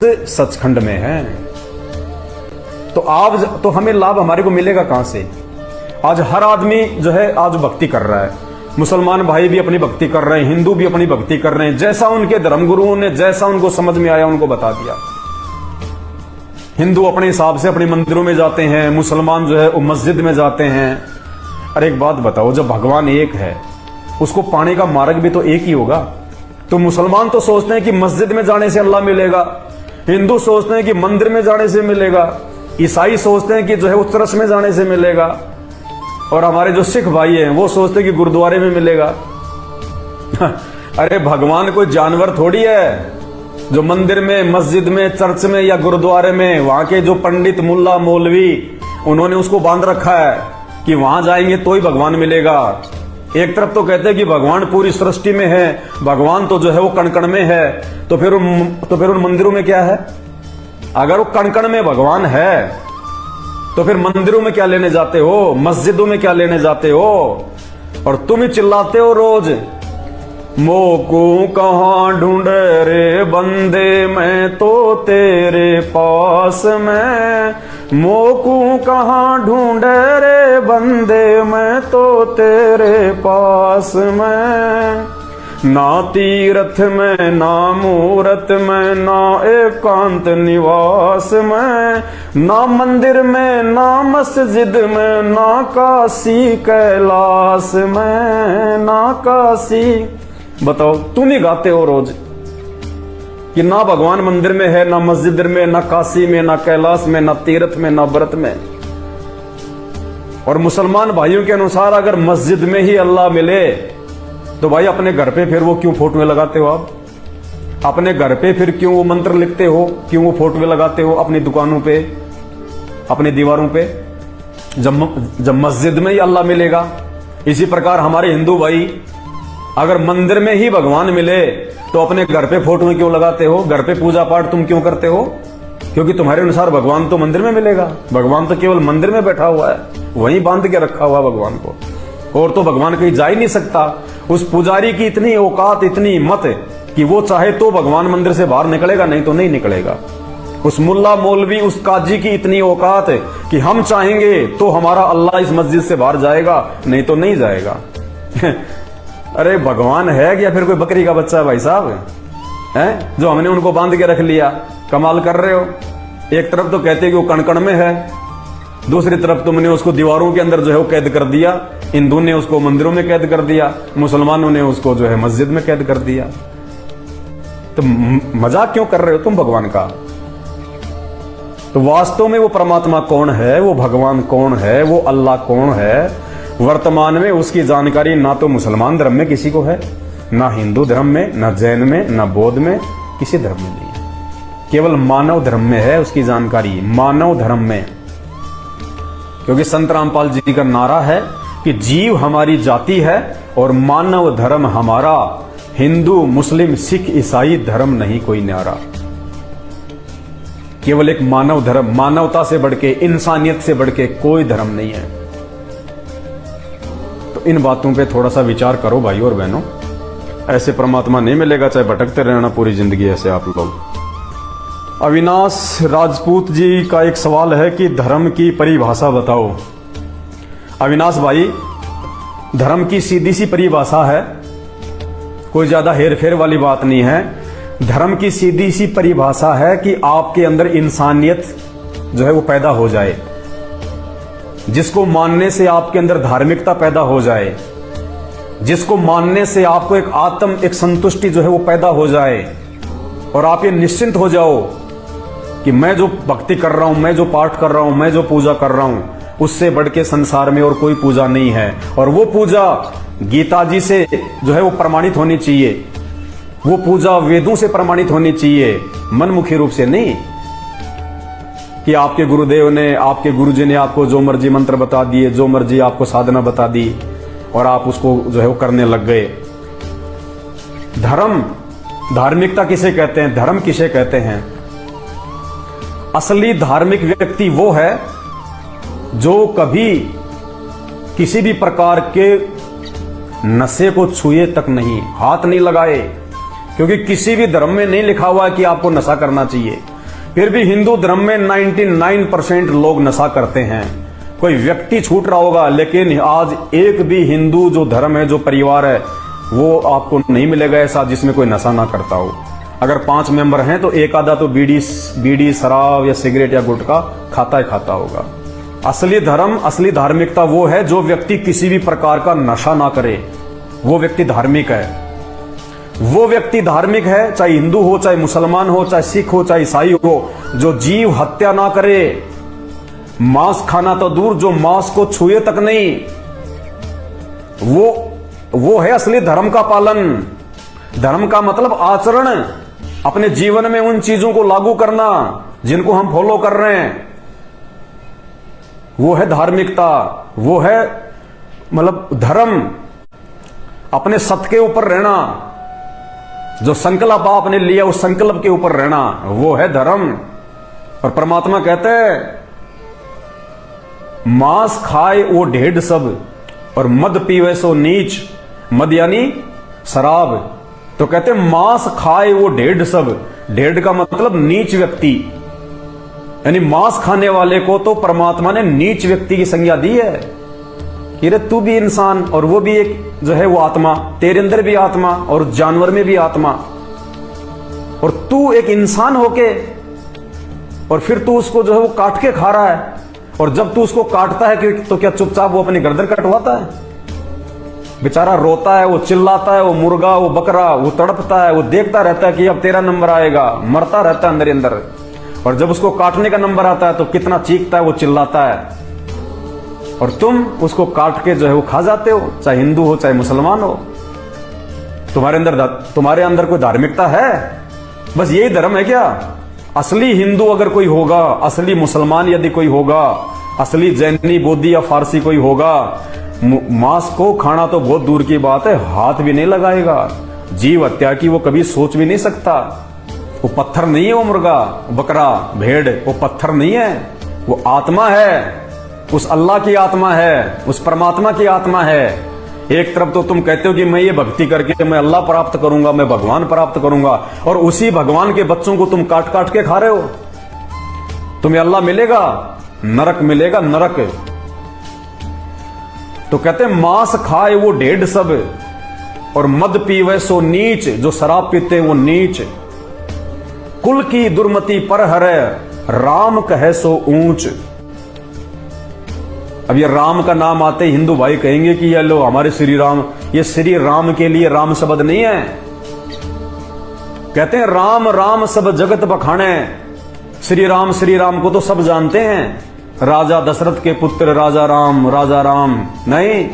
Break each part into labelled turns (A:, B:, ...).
A: सचखंड में है। तो आज तो हमें लाभ हमारे को मिलेगा कहां से? आज हर आदमी जो है आज भक्ति कर रहा है, मुसलमान भाई भी अपनी भक्ति कर रहे हैं, हिंदू भी अपनी भक्ति कर रहे हैं, जैसा उनके धर्मगुरुओं ने जैसा उनको समझ में आया उनको बता दिया। हिंदू अपने हिसाब से अपने मंदिरों में जाते हैं, मुसलमान जो है वो मस्जिद में जाते हैं। अरे एक बात बताओ, जब भगवान एक है उसको पाने का मार्ग भी तो एक ही होगा। तो मुसलमान तो सोचते हैं कि मस्जिद में जाने से अल्लाह मिलेगा, हिंदू सोचते हैं कि मंदिर में जाने से मिलेगा, ईसाई सोचते हैं कि जो है वो चर्च में जाने से मिलेगा, और हमारे जो सिख भाई हैं वो सोचते हैं कि गुरुद्वारे में मिलेगा। अरे भगवान कोई जानवर थोड़ी है जो मंदिर में, मस्जिद में, चर्च में या गुरुद्वारे में वहां के जो पंडित, मुल्ला, मौलवी उन्होंने उसको बांध रखा है कि वहां जाएंगे तो ही भगवान मिलेगा। एक तरफ तो कहते हैं कि भगवान पूरी सृष्टि में है, भगवान तो जो है वो कण-कण में है, तो फिर उन मंदिरों में क्या है? अगर वो कण-कण में भगवान है तो फिर मंदिरों में क्या लेने जाते हो, मस्जिदों में क्या लेने जाते हो? और तुम ही चिल्लाते हो रोज, मोको कहां ढूंढे रे बंदे, मैं तो तेरे पास में। मोको कहां ढूंढे रे बंदे, मैं तो तेरे पास में। ना तीर्थ में, ना मूरत में, ना एकांत निवास में, ना मंदिर में, ना मस्जिद में, ना काशी कैलाश में, ना काशी। बताओ, तुम ही गाते हो रोज कि ना भगवान मंदिर में है, ना मस्जिद में, ना काशी में, ना कैलाश में, ना तीर्थ में, ना व्रत में। और मुसलमान भाइयों के अनुसार अगर मस्जिद में ही अल्लाह मिले तो भाई अपने घर पे फिर वो क्यों फोटोएं लगाते हो? आप अपने घर पे फिर क्यों वो मंत्र लिखते हो, क्यों वो फोटोएं लगाते हो अपनी दुकानों पे, अपनी दीवारों पे, जब मस्जिद में ही अल्लाह मिलेगा? इसी प्रकार हमारे हिंदू भाई अगर मंदिर में ही भगवान मिले तो अपने घर पे फोटोएं क्यों लगाते हो, घर पे पूजा पाठ तुम क्यों करते हो? क्योंकि तुम्हारे अनुसार भगवान तो मंदिर में मिलेगा। भगवान तो केवल मंदिर में बैठा हुआ है, वहीं बांध के रखा हुआ भगवान को, और तो भगवान कहीं जा ही नहीं सकता। उस पुजारी की इतनी औकात, इतनी हिम्मत कि वो चाहे तो भगवान मंदिर से बाहर निकलेगा, नहीं तो नहीं निकलेगा। उस मुल्ला, मौलवी, उस काजी की इतनी औकात है कि हम चाहेंगे तो हमारा अल्लाह इस मस्जिद से बाहर जाएगा, नहीं तो नहीं जाएगा। अरे भगवान है क्या फिर कोई बकरी का बच्चा है भाई साहब, है जो हमने उनको बांध के रख लिया? कमाल कर रहे हो। एक तरफ तो कहते हैं कि वो कण-कण में है, दूसरी तरफ तुमने उसको दीवारों के अंदर जो है वो कैद कर दिया। हिंदू ने उसको मंदिरों में कैद कर दिया, मुसलमानों ने उसको जो है मस्जिद में कैद कर दिया। तो मजाक क्यों कर रहे हो तुम भगवान का? तो वास्तव में वो परमात्मा कौन है, वो भगवान कौन है, वो अल्लाह कौन है, वर्तमान में उसकी जानकारी ना तो मुसलमान धर्म में किसी को है, ना हिंदू धर्म में, ना जैन में, ना बौद्ध में, किसी धर्म में नहीं है। केवल मानव धर्म में है उसकी जानकारी, मानव धर्म में। क्योंकि संत रामपाल जी का नारा है कि जीव हमारी जाति है और मानव धर्म हमारा, हिंदू, मुस्लिम, सिख, ईसाई धर्म नहीं कोई न्यारा। केवल एक मानव धर्म, मानवता से बढ़ के, इंसानियत से बढ़ के कोई धर्म नहीं है। तो इन बातों पे थोड़ा सा विचार करो भाइयों और बहनों। ऐसे परमात्मा नहीं मिलेगा, चाहे भटकते रहना पूरी जिंदगी ऐसे आप लोग। अविनाश राजपूत जी का एक सवाल है कि धर्म की परिभाषा बताओ। अविनाश भाई, धर्म की सीधी सी परिभाषा है, कोई ज्यादा हेरफेर वाली बात नहीं है। धर्म की सीधी सी परिभाषा है कि आपके अंदर इंसानियत जो है वो पैदा हो जाए, जिसको मानने से आपके अंदर धार्मिकता पैदा हो जाए, जिसको मानने से आपको एक आत्म, एक संतुष्टि जो है वो पैदा हो जाए, और आप ये निश्चिंत हो जाओ कि मैं जो भक्ति कर रहा हूं, मैं जो पाठ कर रहा हूं, मैं जो पूजा कर रहा हूं, उससे बढ़ के संसार में और कोई पूजा नहीं है। और वो पूजा गीता जी से जो है वो प्रमाणित होनी चाहिए, वो पूजा वेदों से प्रमाणित होनी चाहिए, मनमुखी रूप से नहीं कि आपके गुरुदेव ने, आपके गुरुजी ने आपको जो मर्जी मंत्र बता दिए, जो मर्जी आपको साधना बता दी और आप उसको जो है वो करने लग गए। धर्म, धार्मिकता किसे कहते हैं, धर्म किसे कहते हैं? असली धार्मिक व्यक्ति वो है जो कभी किसी भी प्रकार के नशे को छुए तक नहीं, हाथ नहीं लगाए। क्योंकि किसी भी धर्म में नहीं लिखा हुआ है कि आपको नशा करना चाहिए। फिर भी हिंदू धर्म में 99% लोग नशा करते हैं। कोई व्यक्ति छूट रहा होगा, लेकिन आज एक भी हिंदू जो धर्म है, जो परिवार है, वो आपको नहीं मिलेगा ऐसा जिसमें कोई नशा ना करता हो। अगर 5 मेंबर हैं तो एक आधा तो बीड़ी शराब या सिगरेट या गुटखा खाता होगा। असली धर्म, असली धार्मिकता वो है जो व्यक्ति किसी भी प्रकार का नशा ना करे, वो व्यक्ति धार्मिक है। वो व्यक्ति धार्मिक है, चाहे हिंदू हो, चाहे मुसलमान हो, चाहे सिख हो, चाहे ईसाई हो, जो जीव हत्या ना करे, मांस खाना तो दूर, जो मांस को छुए तक नहीं, वो है असली धर्म का पालन। धर्म का मतलब आचरण, अपने जीवन में उन चीजों को लागू करना जिनको हम फॉलो कर रहे हैं, वो है धार्मिकता, वो है मतलब धर्म। अपने सत्य के ऊपर रहना, जो संकल्प आपने लिया उस संकल्प के ऊपर रहना, वो है धर्म। और परमात्मा कहते हैं मांस खाए वो ढेढ़ सब, और मद पीवे सो नीच। मद यानी शराब। तो कहते मांस खाए वो ढेढ़ सब। ढेढ़ का मतलब नीच व्यक्ति, यानी मांस खाने वाले को तो परमात्मा ने नीच व्यक्ति की संज्ञा दी है कि रे तू भी इंसान और वो भी एक जो है वो आत्मा, तेरे अंदर भी आत्मा और जानवर में भी आत्मा, और तू एक इंसान होके और फिर तू उसको जो है वो काट के खा रहा है। और जब तू उसको काटता है तो क्या चुपचाप वो अपनी गर्दन कटवाता है? बेचारा रोता है, वो चिल्लाता है, वो मुर्गा, वो बकरा, वो तड़पता है, वो देखता रहता है कि अब तेरा नंबर आएगा, मरता रहता है अंदर अंदर। और जब उसको काटने का नंबर आता है तो कितना चीखता है, वो चिल्लाता है, और तुम उसको काट के जो है वो खा जाते हो, चाहे हिंदू हो चाहे मुसलमान हो। तुम्हारे अंदर कोई धार्मिकता है? बस यही धर्म है क्या? असली हिंदू अगर कोई होगा, असली मुसलमान यदि कोई होगा, असली जैनी, बौद्धी या फारसी कोई होगा, मांस को खाना तो बहुत दूर की बात है, हाथ भी नहीं लगाएगा। जीव हत्या की वो कभी सोच भी नहीं सकता। वो पत्थर नहीं है, वो मुर्गा, बकरा, भेड़, वो पत्थर नहीं है, वो आत्मा है, उस अल्लाह की आत्मा है, उस परमात्मा की आत्मा है। एक तरफ तो तुम कहते हो कि मैं ये भक्ति करके मैं अल्लाह प्राप्त करूंगा, मैं भगवान प्राप्त करूंगा, और उसी भगवान के बच्चों को तुम काट काट के खा रहे हो। तुम्हें अल्लाह मिलेगा? नरक मिलेगा, नरक। तो कहते मांस खाए वो ढेढ़ सब, और मद पीवे सो नीच। जो शराब पीते वो नीच। कुल की दुर्मति पर हरे, राम कहे सो ऊंच। अब ये राम का नाम आते हिंदू भाई कहेंगे कि ये लो हमारे श्री राम, ये श्री राम के लिए राम शब्द नहीं है। कहते हैं राम राम सब जगत बखाने। श्री राम को तो सब जानते हैं, राजा दशरथ के पुत्र राजा राम नहीं।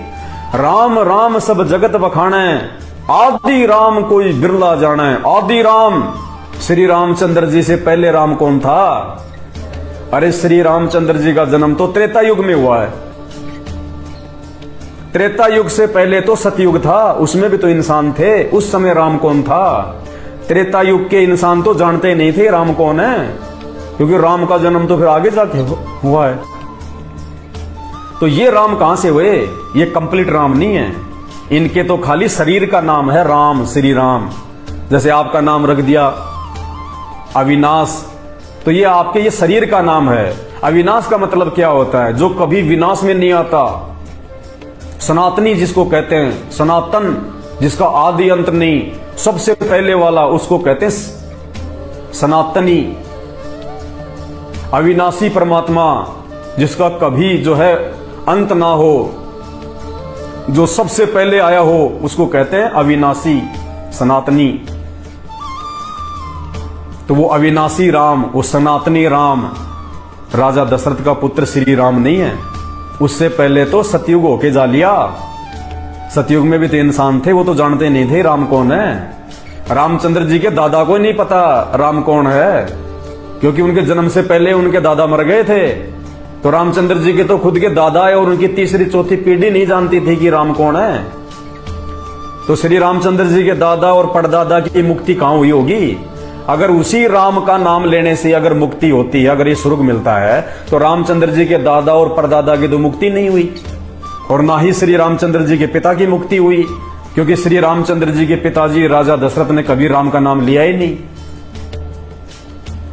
A: राम राम सब जगत बखाने, आदि राम कोई बिरला जाने। आदि राम, श्री रामचंद्र जी से पहले राम कौन था? अरे श्री रामचंद्र जी का जन्म तो त्रेता युग में हुआ है। त्रेता युग से पहले तो सतयुग था, उसमें भी तो इंसान थे। उस समय राम कौन था? त्रेता युग के इंसान तो जानते नहीं थे राम कौन है, क्योंकि राम का जन्म तो फिर आगे जाके हुआ है। तो ये राम कहां से हुए? ये कंप्लीट राम नहीं है। इनके तो खाली शरीर का नाम है राम, श्री राम। जैसे आपका नाम रख दिया अविनाश, तो ये आपके ये शरीर का नाम है। अविनाश का मतलब क्या होता है? जो कभी विनाश में नहीं आता। सनातनी जिसको कहते हैं, सनातन जिसका आदि अंत नहीं, सबसे पहले वाला, उसको कहते हैं सनातनी। अविनाशी परमात्मा जिसका कभी जो है अंत ना हो, जो सबसे पहले आया हो, उसको कहते हैं अविनाशी, सनातनी। तो वो अविनाशी राम, वो सनातनी राम राजा दशरथ का पुत्र श्री राम नहीं है। उससे पहले तो सतयुग होके जा लिया। सतयुग में भी तो इंसान थे, वो तो जानते नहीं थे राम कौन है। रामचंद्र जी के दादा को नहीं पता राम कौन है, क्योंकि उनके जन्म से पहले उनके दादा मर गए थे। तो रामचंद्र जी के तो खुद के दादा है, और उनकी तीसरी चौथी पीढ़ी नहीं जानती थी कि राम कौन है। तो श्री रामचंद्र जी के दादा और परदादा की मुक्ति कहां हुई होगी? अगर उसी राम का नाम लेने से अगर मुक्ति होती है, अगर ये स्वर्ग मिलता है, तो रामचंद्र जी के दादा और परदादा की तो मुक्ति नहीं हुई, और ना ही श्री रामचंद्र जी के पिता की मुक्ति हुई, क्योंकि श्री रामचंद्र जी के पिताजी राजा दशरथ ने कभी राम का नाम लिया ही नहीं।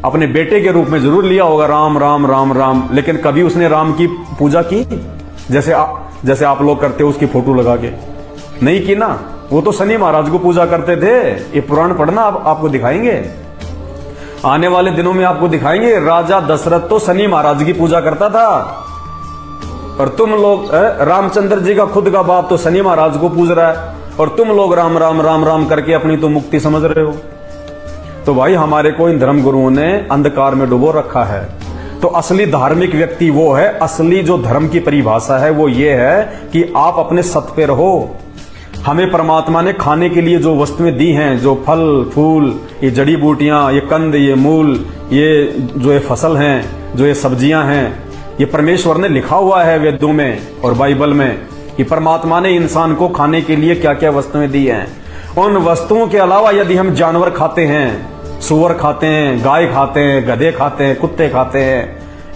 A: अपने बेटे के रूप में जरूर लिया होगा, राम राम राम राम, लेकिन कभी उसने राम की पूजा की जैसे आप लोग करते हो उसकी फोटो लगा के? नहीं की ना। वो तो शनि महाराज को पूजा करते थे। ये पुराण पढ़ना, आपको दिखाएंगे आने वाले दिनों में, आपको दिखाएंगे। राजा दशरथ तो शनि महाराज की पूजा करता था, और तुम लोग रामचंद्र जी का खुद का बाप तो शनि महाराज को पूज रहा है, और तुम लोग राम राम राम राम करके अपनी तो मुक्ति समझ रहे हो। तो भाई हमारे को इन धर्म गुरुओं ने अंधकार में डुबो रखा है। तो असली धार्मिक व्यक्ति वो है, असली जो धर्म की परिभाषा है वो ये है कि आप अपने सत पे रहो। हमें परमात्मा ने खाने के लिए जो वस्तुएं दी हैं, जो फल फूल, ये जड़ी बूटियां, ये कंद, ये मूल, ये जो ये फसल हैं, जो ये सब्जियां हैं, ये परमेश्वर ने लिखा हुआ है वेदों में और बाइबल में कि परमात्मा ने इंसान को खाने के लिए क्या क्या वस्तुएं दी हैं। उन वस्तुओं के अलावा यदि हम जानवर खाते हैं, सुअर खाते हैं, गाय खाते हैं, गधे खाते हैं, कुत्ते खाते हैं,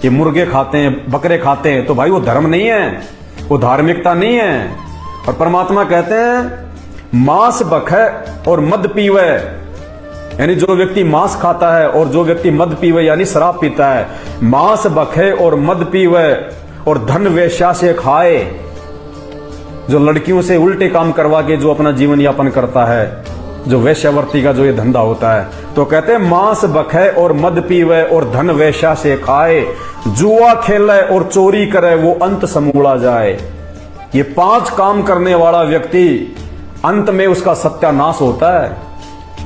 A: ये मुर्गे खाते हैं, बकरे खाते हैं, तो भाई वो धर्म नहीं है, वो धार्मिकता नहीं है। और परमात्मा कहते हैं मांस बखे और मद पीवे, यानी जो व्यक्ति मांस खाता है और जो व्यक्ति मद पीवे यानी शराब पीता है, मांस बखे और मद पीवे और धन वेश्या से खाए, जो लड़कियों से उल्टे काम करवा के जो अपना जीवन यापन करता है, जो वेश्यावर्ती का जो ये धंधा होता है, तो कहते हैं मांस बखे और मद पीवे और धन वेश्या से खाए, जुआ खेले और चोरी करे वो अंत समूला जाए। ये 5 काम करने वाला व्यक्ति अंत में उसका सत्यानाश होता है,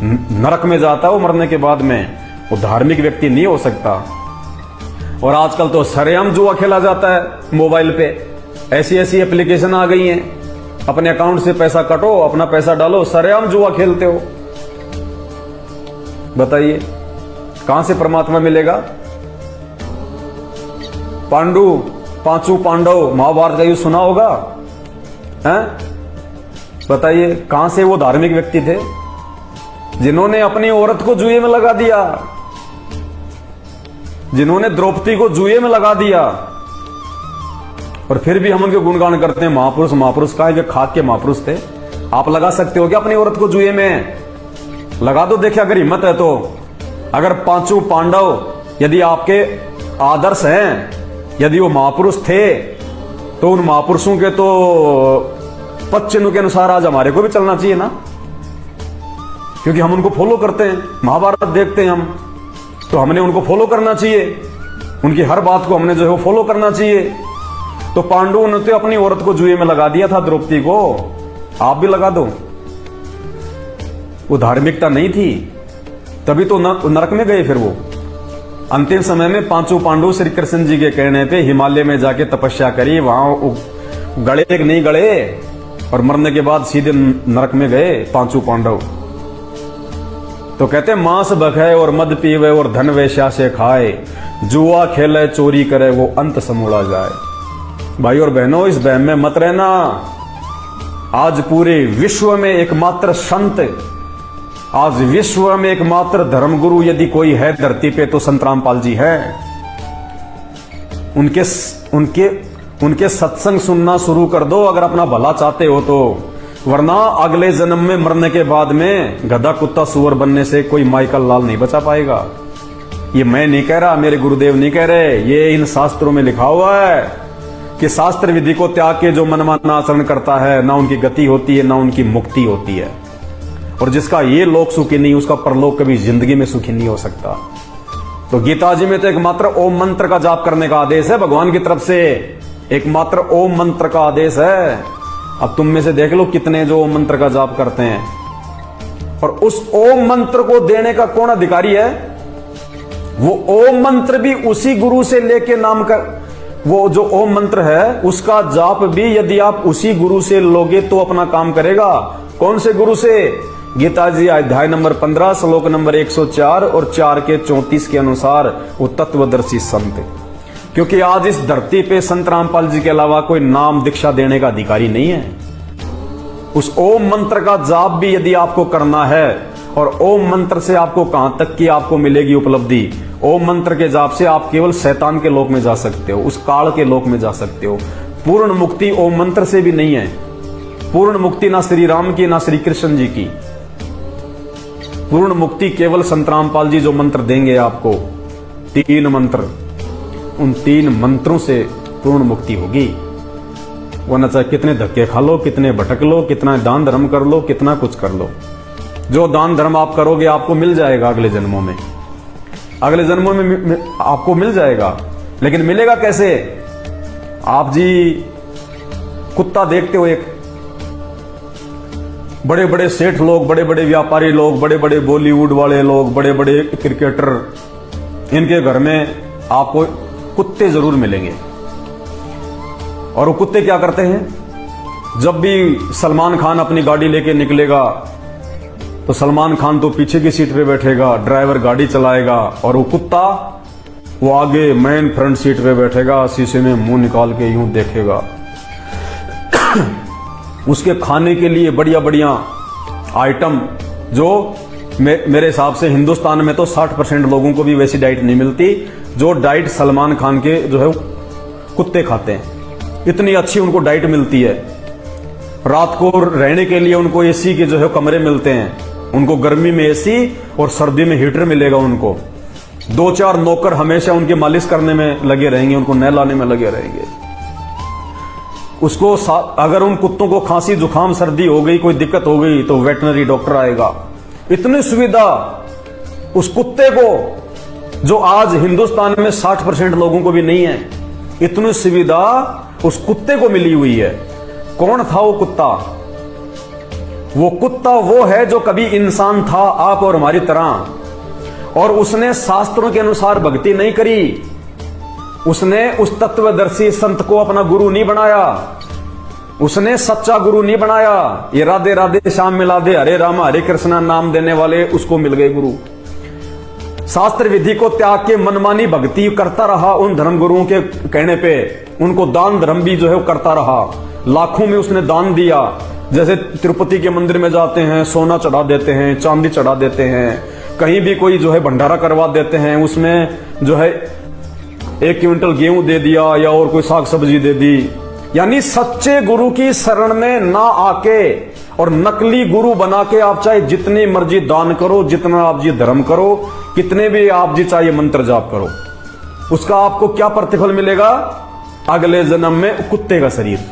A: नरक में जाता है वो मरने के बाद में। वो धार्मिक व्यक्ति नहीं हो सकता। और आजकल तो सरेआम जुआ खेला जाता है मोबाइल पे, ऐसी ऐसी एप्लीकेशन आ गई हैं, अपने अकाउंट से पैसा कटो, अपना पैसा डालो, सरेआम जुआ खेलते हो। बताइए कहां से परमात्मा मिलेगा? पांचों पांडव, महाभारत का युद्ध सुना होगा, हैं? बताइए कहां से वो धार्मिक व्यक्ति थे जिन्होंने अपनी औरत को जुए में लगा दिया, जिन्होंने द्रौपदी को जुए में लगा दिया, और फिर भी हम उनके गुणगान करते हैं महापुरुष महापुरुष। का है खाक के महापुरुष थे। आप लगा सकते हो क्या अपनी औरत को जुए में? लगा दो, देखिए अगर हिम्मत है तो। अगर 5 पांडव यदि आपके आदर्श हैं, यदि वो महापुरुष थे, तो उन महापुरुषों के तो पद चिन्ह के अनुसार आज हमारे को भी चलना चाहिए ना, क्योंकि हम उनको फॉलो करते हैं, महाभारत देखते हैं हम, तो हमने उनको फॉलो करना चाहिए, उनकी हर बात को हमने जो है वो फॉलो करना चाहिए। तो पांडवों ने तो अपनी औरत को जुए में लगा दिया था, द्रौपदी को, आप भी लगा दो। वो धार्मिकता नहीं थी, तभी तो नरक में गए। फिर वो अंतिम समय में 5 पांडव श्री कृष्ण जी के कहने पे हिमालय में जाके तपस्या करी, वहां गड़े कि नहीं गड़े, और मरने के बाद सीधे नरक में गए 5 पांडव। तो कहते मांस बखे और मद पीवे और धन वेश्या से खाए, जुआ खेले चोरी करे वो अंत समूला जाए। भाई और बहनों, इस बहम में मत रहना। आज पूरे विश्व में एकमात्र संत, आज विश्व में एकमात्र धर्मगुरु यदि कोई है धरती पे तो संत रामपाल जी है। उनके सत्संग सुनना शुरू कर दो अगर अपना भला चाहते हो तो, वरना अगले जन्म में मरने के बाद में गधा कुत्ता सुअर बनने से कोई माइकल लाल नहीं बचा पाएगा। ये मैं नहीं कह रहा, मेरे गुरुदेव नहीं कह रहे, ये इन शास्त्रों में लिखा हुआ है कि शास्त्र विधि को त्याग के जो मनमाना आचरण करता है, ना उनकी गति होती है ना उनकी मुक्ति होती है। और जिसका ये लोक सुखी नहीं, उसका परलोक कभी जिंदगी में सुखी नहीं हो सकता। तो गीता जी में तो एकमात्र ओम मंत्र का जाप करने का आदेश है भगवान की तरफ से, एकमात्र ओम मंत्र का आदेश है। अब तुम में से देख लो कितने जो ओम मंत्र का जाप करते हैं, और उस ओम मंत्र को देने का कौन अधिकारी है? वो ओम मंत्र भी उसी गुरु से लेके नाम कर, वो जो ओम मंत्र है उसका जाप भी यदि आप उसी गुरु से लोगे तो अपना काम करेगा। कौन से गुरु से? गीता जी अध्याय नंबर 15 श्लोक नंबर 104 और 4 के 34 के अनुसार वो तत्वदर्शी संत। क्योंकि आज इस धरती पे संत रामपाल जी के अलावा कोई नाम दीक्षा देने का अधिकारी नहीं है। उस ओम मंत्र का जाप भी यदि आपको करना है, और ओम मंत्र से आपको कहां तक की आपको मिलेगी उपलब्धि? ओम मंत्र के जाप से आप केवल शैतान के लोक में जा सकते हो, उस काल के लोक में जा सकते हो। पूर्ण मुक्ति ओम मंत्र से भी नहीं है। पूर्ण मुक्ति ना श्री राम की ना श्री कृष्ण जी की। पूर्ण मुक्ति केवल संत रामपाल जी जो मंत्र देंगे आपको, 3 मंत्र, उन 3 मंत्रों से पूर्ण मुक्ति होगी। वरना चाहे कितने धक्के खा लो, कितने भटक लो, कितना दान धर्म कर लो, कितना कुछ कर लो, जो दान धर्म आप करोगे आपको मिल जाएगा अगले जन्मों में, अगले जन्मों में आपको मिल जाएगा। लेकिन मिलेगा कैसे? आप जी कुत्ता देखते हो, एक बड़े बड़े सेठ लोग, बड़े बड़े व्यापारी लोग, बड़े बड़े बॉलीवुड वाले लोग, बड़े बड़े क्रिकेटर, इनके घर में आपको कुत्ते जरूर मिलेंगे। और वो कुत्ते क्या करते हैं? जब भी सलमान खान अपनी गाड़ी लेके निकलेगा तो सलमान खान तो पीछे की सीट पे बैठेगा, ड्राइवर गाड़ी चलाएगा, और वो कुत्ता वो आगे मेन फ्रंट सीट पे बैठेगा, शीशे में मुंह निकाल के यूं देखेगा। उसके खाने के लिए बढ़िया बढ़िया आइटम, जो मेरे हिसाब से हिंदुस्तान में तो 60% लोगों को भी वैसी डाइट नहीं मिलती जो डाइट सलमान खान के जो है कुत्ते खाते हैं। इतनी अच्छी उनको डाइट मिलती है। रात को रहने के लिए उनको एसी के जो है कमरे मिलते हैं, उनको गर्मी में एसी और सर्दी में हीटर मिलेगा। उनको 2-4 नौकर हमेशा उनकी मालिश करने में लगे रहेंगे, उनको नहलाने में लगे रहेंगे। उसको अगर उन कुत्तों को खांसी जुकाम सर्दी हो गई, कोई दिक्कत हो गई, तो वेटनरी डॉक्टर आएगा। इतनी सुविधा उस कुत्ते को, जो आज हिंदुस्तान में 60% लोगों को भी नहीं है, इतनी सुविधा उस कुत्ते को मिली हुई है। कौन था वो कुत्ता? वो कुत्ता वो है जो कभी इंसान था, आप और हमारी तरह, और उसने शास्त्रों के अनुसार भक्ति नहीं करी। उसने उस तत्वदर्शी संत को अपना गुरु नहीं बनाया, उसने सच्चा गुरु नहीं बनाया। ये राधे राधे श्याम मिला दे, हरे राम हरे कृष्णा नाम देने वाले उसको मिल गए गुरु। शास्त्र विधि को त्याग के मनमानी भक्ति करता रहा उन धर्म गुरुओं के कहने पे। उनको दान धर्म भी जो है वो करता रहा, लाखों में उसने दान दिया। जैसे तिरुपति के मंदिर में जाते हैं, सोना चढ़ा देते हैं, चांदी चढ़ा देते हैं, कहीं भी कोई जो है भंडारा करवा देते हैं, उसमें जो है 1 क्विंटल गेहूं दे दिया या और कोई साग सब्जी दे दी। यानी सच्चे गुरु की शरण में ना आके और नकली गुरु बना के आप चाहे जितनी मर्जी दान करो, जितना आप जी धर्म करो, कितने भी आप जी चाहे मंत्र जाप करो, उसका आपको क्या प्रतिफल मिलेगा? अगले जन्म में कुत्ते का शरीर।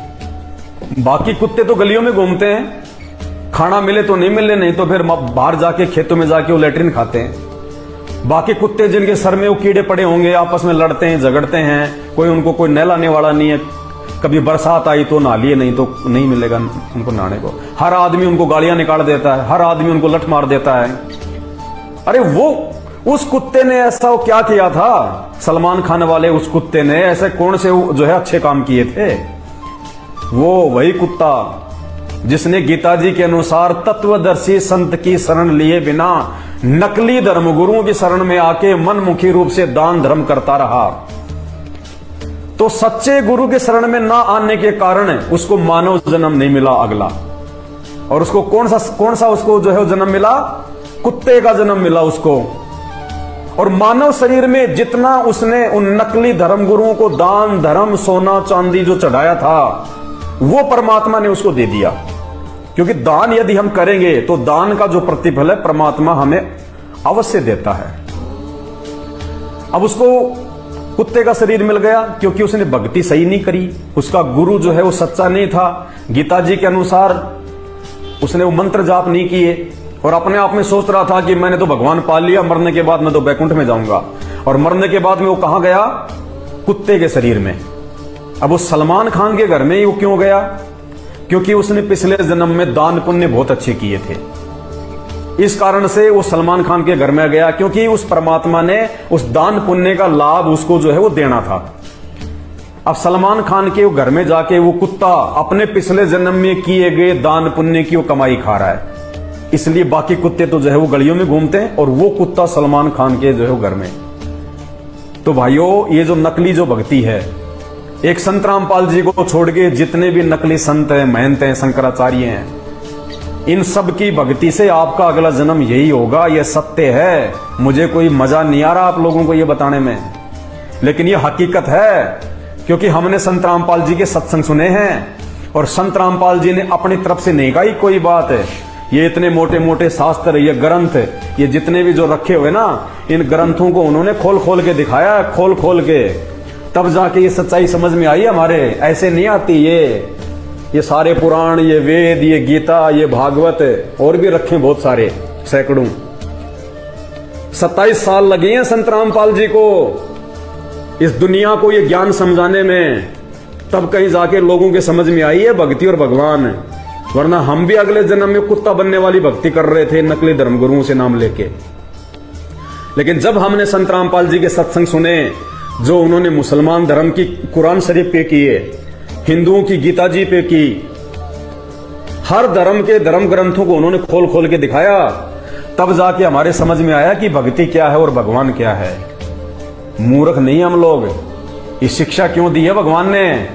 A: बाकी कुत्ते तो गलियों में घूमते हैं, खाना मिले तो नहीं मिले, नहीं तो फिर बाहर जाके खेतों में जाके वो लेट्रिन खाते हैं। बाकी कुत्ते जिनके सर में वो कीड़े पड़े होंगे, आपस में लड़ते हैं, झगड़ते हैं, कोई उनको कोई नहलाने वाला नहीं है। कभी बरसात आई तो नहा लिए, नहीं तो नहीं मिलेगा उनको नहाने को। हर आदमी उनको गालियां निकाल देता है, हर आदमी उनको लठ मार देता है। अरे वो उस कुत्ते ने ऐसा वो क्या किया था? सलमान खान वाले उस कुत्ते ने ऐसे कौन से जो है अच्छे काम किए थे? वो वही कुत्ता जिसने गीता जी के अनुसार तत्वदर्शी संत की शरण लिए बिना नकली धर्म गुरुओं की शरण में आके मनमुखी रूप से दान धर्म करता रहा। तो सच्चे गुरु के शरण में ना आने के कारण उसको मानव जन्म नहीं मिला अगला। और उसको कौन सा उसको जो है जन्म मिला? कुत्ते का जन्म मिला उसको। और मानव शरीर में जितना उसने उन नकली धर्म गुरुओं को दान धर्म सोना चांदी जो चढ़ाया था, वो परमात्मा ने उसको दे दिया। क्योंकि दान यदि हम करेंगे तो दान का जो प्रतिफल है परमात्मा हमें अवश्य देता है। अब उसको कुत्ते का शरीर मिल गया क्योंकि उसने भक्ति सही नहीं करी, उसका गुरु जो है वो सच्चा नहीं था। गीता जी के अनुसार उसने वो मंत्र जाप नहीं किए और अपने आप में सोच रहा था कि मैंने तो भगवान पाल लिया, मरने के बाद मैं तो बैकुंठ में जाऊंगा। और मरने के बाद में वो कहां गया? कुत्ते के शरीर में। अब वो सलमान खान के घर में ही वो क्यों गया? क्योंकि उसने पिछले जन्म में दान पुण्य बहुत अच्छे किए थे, इस कारण से वो सलमान खान के घर में गया। क्योंकि उस परमात्मा ने उस दान पुण्य का लाभ उसको जो है वो देना था। अब सलमान खान के घर में जाके वो कुत्ता अपने पिछले जन्म में किए गए दान पुण्य की वो कमाई खा रहा है। इसलिए बाकी कुत्ते तो जो है वो गलियों में घूमते हैं और वो कुत्ता सलमान खान के जो है वो घर में। तो भाइयों, ये जो नकली जो भक्ति है, एक संत रामपाल जी को छोड़ के जितने भी नकली संत हैं, महंत हैं, शंकराचार्य हैं, इन सब की भक्ति से आपका अगला जन्म यही होगा। यह सत्य है। मुझे कोई मजा नहीं आ रहा आप लोगों को ये बताने में, लेकिन ये हकीकत है। क्योंकि हमने संत रामपाल जी के सत्संग सुने हैं और संत रामपाल जी ने अपनी तरफ से नहीं कही कोई बात है। ये इतने मोटे मोटे शास्त्र, ये ग्रंथ, ये जितने भी जो रखे हुए ना, इन ग्रंथों को उन्होंने खोल खोल के दिखाया, खोल खोल के, तब जाके ये सच्चाई समझ में आई हमारे। ऐसे नहीं आती ये सारे पुराण, ये वेद, ये गीता, ये भागवत और भी रखे बहुत सारे, सैकड़ों। 27 साल लगे हैं संत रामपाल जी को इस दुनिया को ये ज्ञान समझाने में, तब कहीं जाके लोगों के समझ में आई है भक्ति और भगवान। वरना हम भी अगले जन्म में कुत्ता बनने वाली भक्ति कर रहे थे नकली धर्मगुरुओं से नाम लेके। लेकिन जब हमने संत रामपाल जी के सत्संग सुने, जो उन्होंने मुसलमान धर्म की कुरान शरीफ पे किए, हिंदुओं की गीता जी पे की, हर धर्म के धर्म ग्रंथों को उन्होंने खोल खोल के दिखाया, तब जाके हमारे समझ में आया कि भक्ति क्या है और भगवान क्या है। मूर्ख नहीं हम लोग। ये शिक्षा क्यों दी है भगवान ने?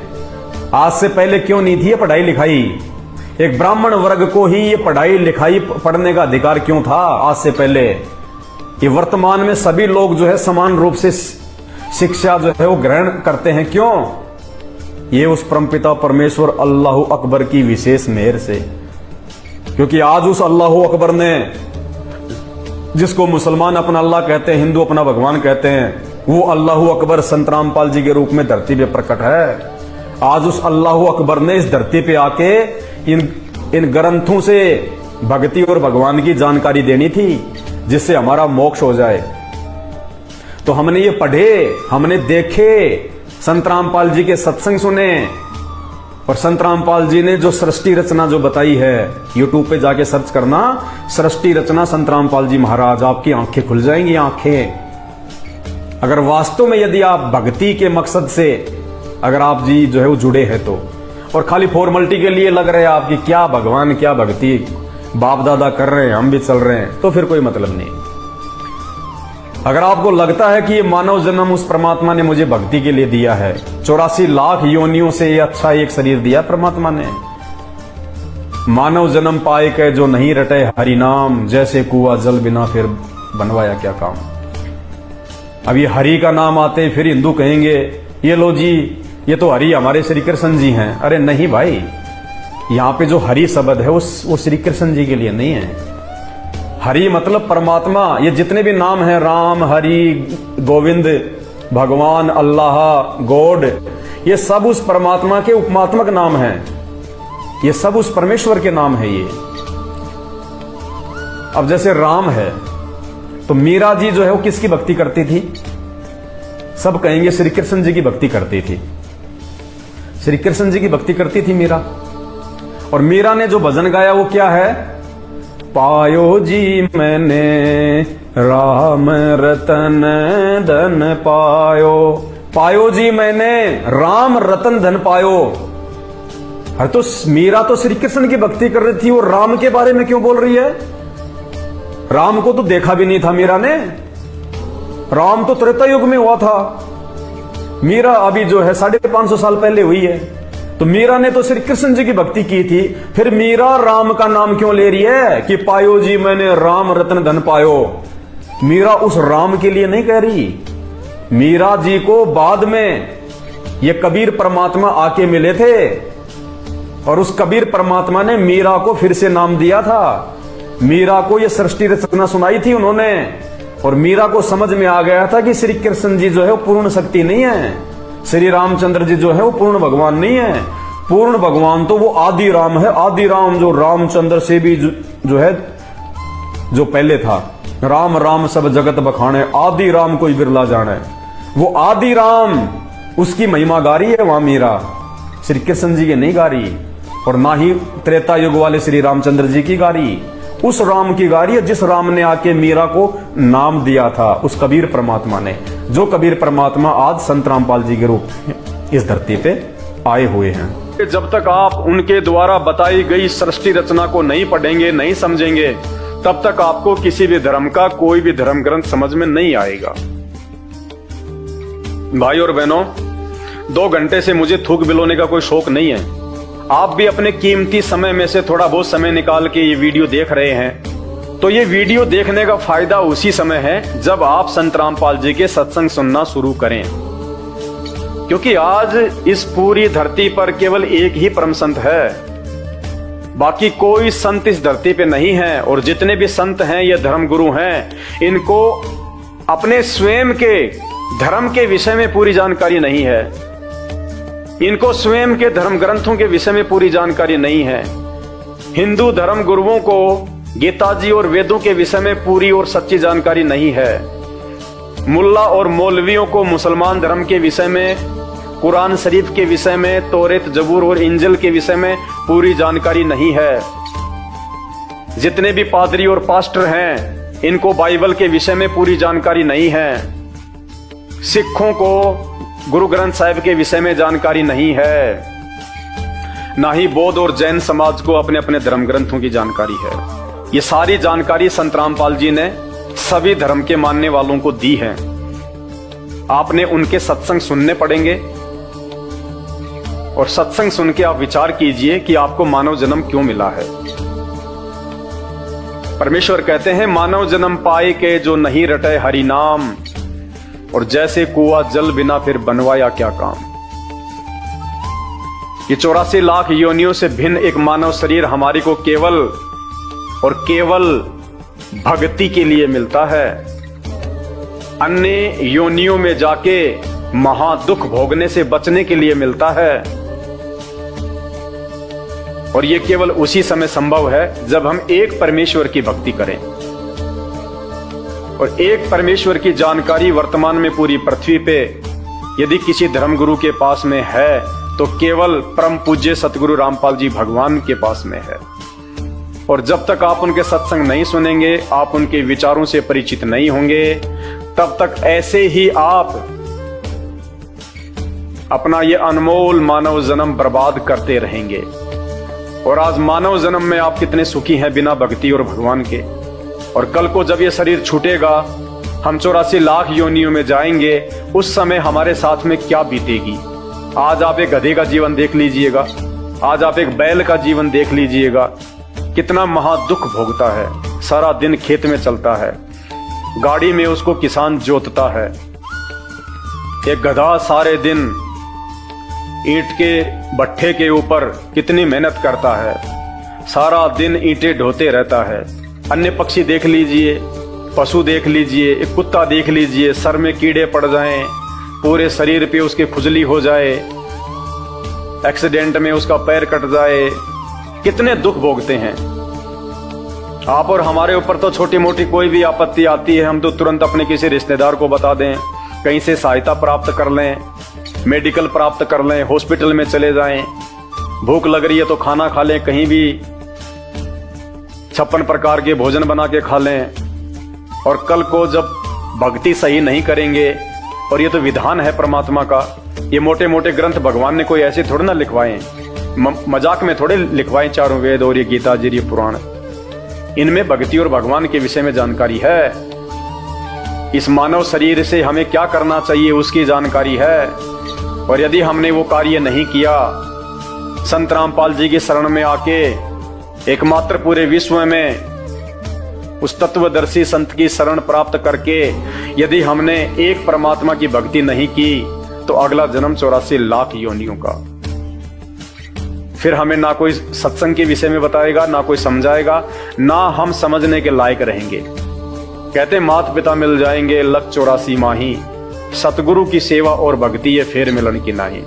A: आज से पहले क्यों नहीं थी ये पढ़ाई लिखाई? एक ब्राह्मण वर्ग को ही ये पढ़ाई लिखाई पढ़ने का अधिकार क्यों था आज से पहले? ये वर्तमान में सभी लोग जो है समान रूप से शिक्षा जो है वो ग्रहण करते हैं। क्यों? ये उस परमपिता परमेश्वर अल्लाह अकबर की विशेष मेहर से। क्योंकि आज उस अल्लाह अकबर ने, जिसको मुसलमान अपना अल्लाह कहते हैं, हिंदू अपना भगवान कहते हैं, वो अल्लाह अकबर संत रामपाल जी के रूप में धरती पे प्रकट है। आज उस अल्लाह अकबर ने इस धरती पे आके इन ग्रंथों से भक्ति और भगवान की जानकारी देनी थी, जिससे हमारा मोक्ष हो जाए। तो हमने ये पढ़े, हमने देखे, संत रामपाल जी के सत्संग सुने, और संत रामपाल जी ने जो सृष्टि रचना जो बताई है, यूट्यूब पे जाके सर्च करना, सृष्टि रचना संत रामपाल जी महाराज, आपकी आंखें खुल जाएंगी। आंखें, अगर वास्तव में यदि आप भक्ति के मकसद से अगर आप जी जो है वो जुड़े हैं तो, और खाली फॉर्मेलिटी के लिए लग रहे हैं आपकी क्या भगवान क्या भक्ति बाप दादा कर रहे हैं, हम भी चल रहे हैं, तो फिर कोई मतलब नहीं। अगर आपको लगता है कि ये मानव जन्म उस परमात्मा ने मुझे भक्ति के लिए दिया है, 84 लाख योनियों से ये अच्छा एक शरीर दिया परमात्मा ने, मानव जन्म पाए के जो नहीं रटे हरि नाम, जैसे कुआ जल बिना फिर बनवाया क्या काम। अब ये हरि का नाम आते फिर हिंदू कहेंगे ये लो जी, ये तो हरि हमारे श्री कृष्ण जी हैं। अरे नहीं भाई, यहाँ पे जो हरि शब्द है वो श्री कृष्ण जी के लिए नहीं है। हरि मतलब परमात्मा। ये जितने भी नाम हैं, राम, हरि, गोविंद, भगवान, अल्लाह, गॉड, ये सब उस परमात्मा के उपमात्मक नाम हैं। ये सब उस परमेश्वर के नाम है। ये अब जैसे राम है तो मीरा जी जो है वो किसकी भक्ति करती थी? सब कहेंगे श्री कृष्ण जी की भक्ति करती थी। श्री कृष्ण जी की भक्ति करती थी मीरा। और मीरा ने जो भजन गाया वो क्या है? पायो जी मैंने राम रतन धन पायो, पायो जी मैंने राम रतन धन पायो। अरे तो मीरा तो श्री कृष्ण की भक्ति कर रही थी, और राम के बारे में क्यों बोल रही है? राम को तो देखा भी नहीं था मीरा ने। राम तो त्रेता युग में हुआ था, मीरा अभी जो है 550 साल पहले हुई है। तो मीरा ने तो श्री कृष्ण जी की भक्ति की थी, फिर मीरा राम का नाम क्यों ले रही है कि पायो जी मैंने राम रत्न धन पायो? मीरा उस राम के लिए नहीं कह रही। मीरा जी को बाद में ये कबीर परमात्मा आके मिले थे, और उस कबीर परमात्मा ने मीरा को फिर से नाम दिया था। मीरा को ये सृष्टि रचना सुनाई थी उन्होंने, और मीरा को समझ में आ गया था कि श्री कृष्ण जी जो है वो पूर्ण शक्ति नहीं है, श्री रामचंद्र जी जो है वो पूर्ण भगवान नहीं है। पूर्ण भगवान तो वो आदि राम है। आदि राम जो रामचंद्र से भी जो है जो पहले था। राम राम सब जगत बखाने, आदि राम कोई बिरला जाने। वो आदि राम, उसकी महिमा गा रही है वहां मीरा, श्री कृष्ण जी की नहीं गा रही, और ना ही त्रेता युग वाले श्री रामचंद्र जी की गा रही। उस राम की गा रही है जिस राम ने आके मीरा को नाम दिया था, उस कबीर परमात्मा ने, जो कबीर परमात्मा आज संत रामपाल जी के रूप में इस धरती पे आए हुए हैं। जब तक आप उनके द्वारा बताई गई सृष्टि रचना को नहीं पढ़ेंगे, नहीं समझेंगे, तब तक आपको किसी भी धर्म का कोई भी धर्म ग्रंथ समझ में नहीं आएगा। भाई और बहनों, 2 घंटे से मुझे थूक बिलोने का कोई शौक नहीं है। आप भी अपने कीमती समय में से थोड़ा बहुत समय निकाल के ये वीडियो देख रहे हैं, तो ये वीडियो देखने का फायदा उसी समय है जब आप संत रामपाल जी के सत्संग सुनना शुरू करें। क्योंकि आज इस पूरी धरती पर केवल एक ही परम संत है बाकी कोई संत इस धरती पे नहीं है। और जितने भी संत हैं ये धर्मगुरु हैं, इनको अपने स्वयं के धर्म के विषय में पूरी जानकारी नहीं है, इनको स्वयं के धर्म ग्रंथों के विषय में पूरी जानकारी नहीं है। हिंदू धर्म गुरुओं को गीता जी और वेदों के विषय में पूरी और सच्ची जानकारी नहीं है। मुल्ला और मौलवियों को मुसलमान धर्म के विषय में, कुरान शरीफ के विषय में, तौरेत जबूर और इंजिल के विषय में पूरी जानकारी नहीं है। जितने भी पादरी और पास्टर हैं, इनको बाइबल के विषय में पूरी जानकारी नहीं है। सिखों को गुरु ग्रंथ साहिब के विषय में जानकारी नहीं है। ना ही बौद्ध और जैन समाज को अपने अपने धर्म ग्रंथों की जानकारी है। ये सारी जानकारी संत रामपाल जी ने सभी धर्म के मानने वालों को दी है। आपने उनके सत्संग सुनने पड़ेंगे और सत्संग सुन के आप विचार कीजिए कि आपको मानव जन्म क्यों मिला है। परमेश्वर कहते हैं, मानव जन्म पाए के जो नहीं रटे हरि नाम, और जैसे कुआं जल बिना फिर बनवाया क्या काम। ये 84 लाख योनियों से भिन्न एक मानव शरीर हमारी को केवल और केवल भक्ति के लिए मिलता है। अन्य योनियों में जाके महादुख भोगने से बचने के लिए मिलता है। और ये केवल उसी समय संभव है जब हम एक परमेश्वर की भक्ति करें। और एक परमेश्वर की जानकारी वर्तमान में पूरी पृथ्वी पे यदि किसी धर्मगुरु के पास में है तो केवल परम पूज्य सतगुरु रामपाल जी भगवान के पास में है। और जब तक आप उनके सत्संग नहीं सुनेंगे, आप उनके विचारों से परिचित नहीं होंगे, तब तक ऐसे ही आप अपना ये अनमोल मानव जन्म बर्बाद करते रहेंगे। और आज मानव जन्म में आप कितने सुखी हैं बिना भक्ति और भगवान के। और कल को जब ये शरीर छूटेगा, हम 84 लाख योनियों में जाएंगे, उस समय हमारे साथ में क्या बीतेगी। आज आप एक गधे का जीवन देख लीजिएगा, आज आप एक बैल का जीवन देख लीजिएगा, कितना महादुख भोगता है। सारा दिन खेत में चलता है, गाड़ी में उसको किसान जोतता है। एक गधा सारे दिन ईंट के भट्ठे के ऊपर कितनी मेहनत करता है, सारा दिन ईंटें ढोते रहता है। अन्य पक्षी देख लीजिए, पशु देख लीजिए, एक कुत्ता देख लीजिए, सर में कीड़े पड़ जाएं, पूरे शरीर पे उसके खुजली हो जाए, एक्सीडेंट में उसका पैर कट जाए, कितने दुख भोगते हैं। आप और हमारे ऊपर तो छोटी मोटी कोई भी आपत्ति आती है, हम तो तुरंत अपने किसी रिश्तेदार को बता दें, कहीं से सहायता प्राप्त कर लें, मेडिकल प्राप्त कर लें, हॉस्पिटल में चले जाएं। भूख लग रही है तो खाना खा लें, कहीं भी 56 प्रकार के भोजन बना के खा लें। और कल को जब भक्ति सही नहीं करेंगे, और ये तो विधान है परमात्मा का, ये मोटे मोटे ग्रंथ भगवान ने कोई ऐसे थोड़े ना लिखवाए, मजाक में थोड़े लिखवाए। चारों वेद और ये गीता जी, ये पुराण, इनमें भक्ति और भगवान के विषय में जानकारी है। इस मानव शरीर से हमें क्या करना चाहिए उसकी जानकारी है। और यदि हमने वो कार्य नहीं किया, संत रामपाल जी की शरण में आके एकमात्र पूरे विश्व में उस तत्वदर्शी संत की शरण प्राप्त करके यदि हमने एक परमात्मा की भक्ति नहीं की, तो अगला जन्म 84 लाख योनियों का। फिर हमें ना कोई सत्संग के विषय में बताएगा, ना कोई समझाएगा, ना हम समझने के लायक रहेंगे। कहते माता पिता मिल जाएंगे लख 84 माही, सतगुरु की सेवा और भक्ति ये फेर मिलन की नाही।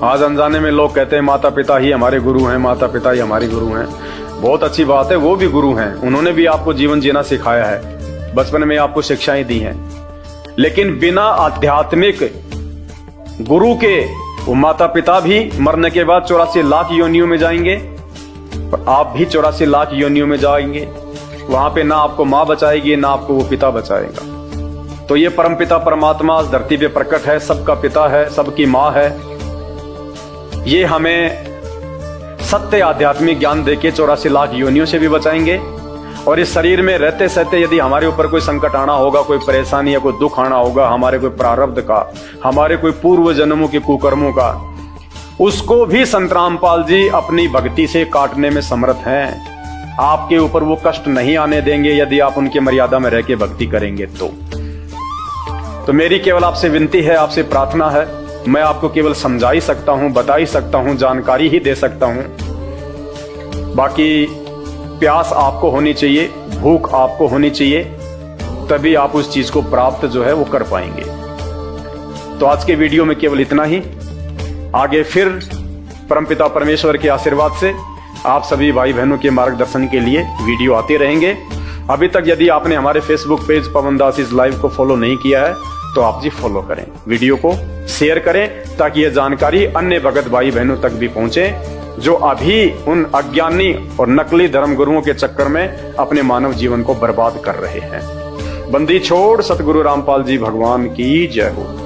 A: आज अनजाने में लोग कहते हैं माता पिता ही हमारे गुरु हैं, माता पिता ही हमारे गुरु हैं। बहुत अच्छी बात है, वो भी गुरु हैं, उन्होंने भी आपको जीवन जीना सिखाया है, बचपन में आपको शिक्षाएं दी हैं। लेकिन बिना आध्यात्मिक गुरु के वो माता पिता भी मरने के बाद 84 लाख योनियों में जाएंगे, और आप भी 84 लाख योनियों में जाएंगे। वहां पे ना आपको माँ बचाएगी, ना आपको वो पिता बचाएगा। तो ये परम पिता परमात्मा इस धरती पे प्रकट है, सबका पिता है, सबकी माँ है। ये हमें सत्य आध्यात्मिक ज्ञान देके 84 लाख योनियों से भी बचाएंगे। और इस शरीर में रहते सहते यदि हमारे ऊपर कोई संकट आना होगा, कोई परेशानी या कोई दुख आना होगा, हमारे कोई प्रारब्ध का, हमारे कोई पूर्व जन्मों के कुकर्मों का, उसको भी संत रामपाल जी अपनी भक्ति से काटने में समर्थ हैं। आपके ऊपर वो कष्ट नहीं आने देंगे यदि आप उनके मर्यादा में रह के भक्ति करेंगे। तो मेरी केवल आपसे विनती है, आपसे प्रार्थना है, मैं आपको केवल समझा ही सकता हूं, बता ही सकता हूं, जानकारी ही दे सकता हूं। बाकी प्यास आपको होनी चाहिए, भूख आपको होनी चाहिए, तभी आप उस चीज को प्राप्त जो है वो कर पाएंगे। तो आज के वीडियो में केवल इतना ही। आगे फिर परमपिता परमेश्वर के आशीर्वाद से आप सभी भाई बहनों के मार्गदर्शन के लिए वीडियो आते रहेंगे। अभी तक यदि आपने हमारे Facebook page Pawan Das is live को फॉलो नहीं किया है तो आप जी फॉलो करें, वीडियो को शेयर करें, ताकि यह जानकारी अन्य भगत भाई बहनों तक भी पहुंचे जो अभी उन अज्ञानी और नकली धर्मगुरुओं के चक्कर में अपने मानव जीवन को बर्बाद कर रहे हैं। बंदी छोड़ सतगुरु रामपाल जी भगवान की जय हो।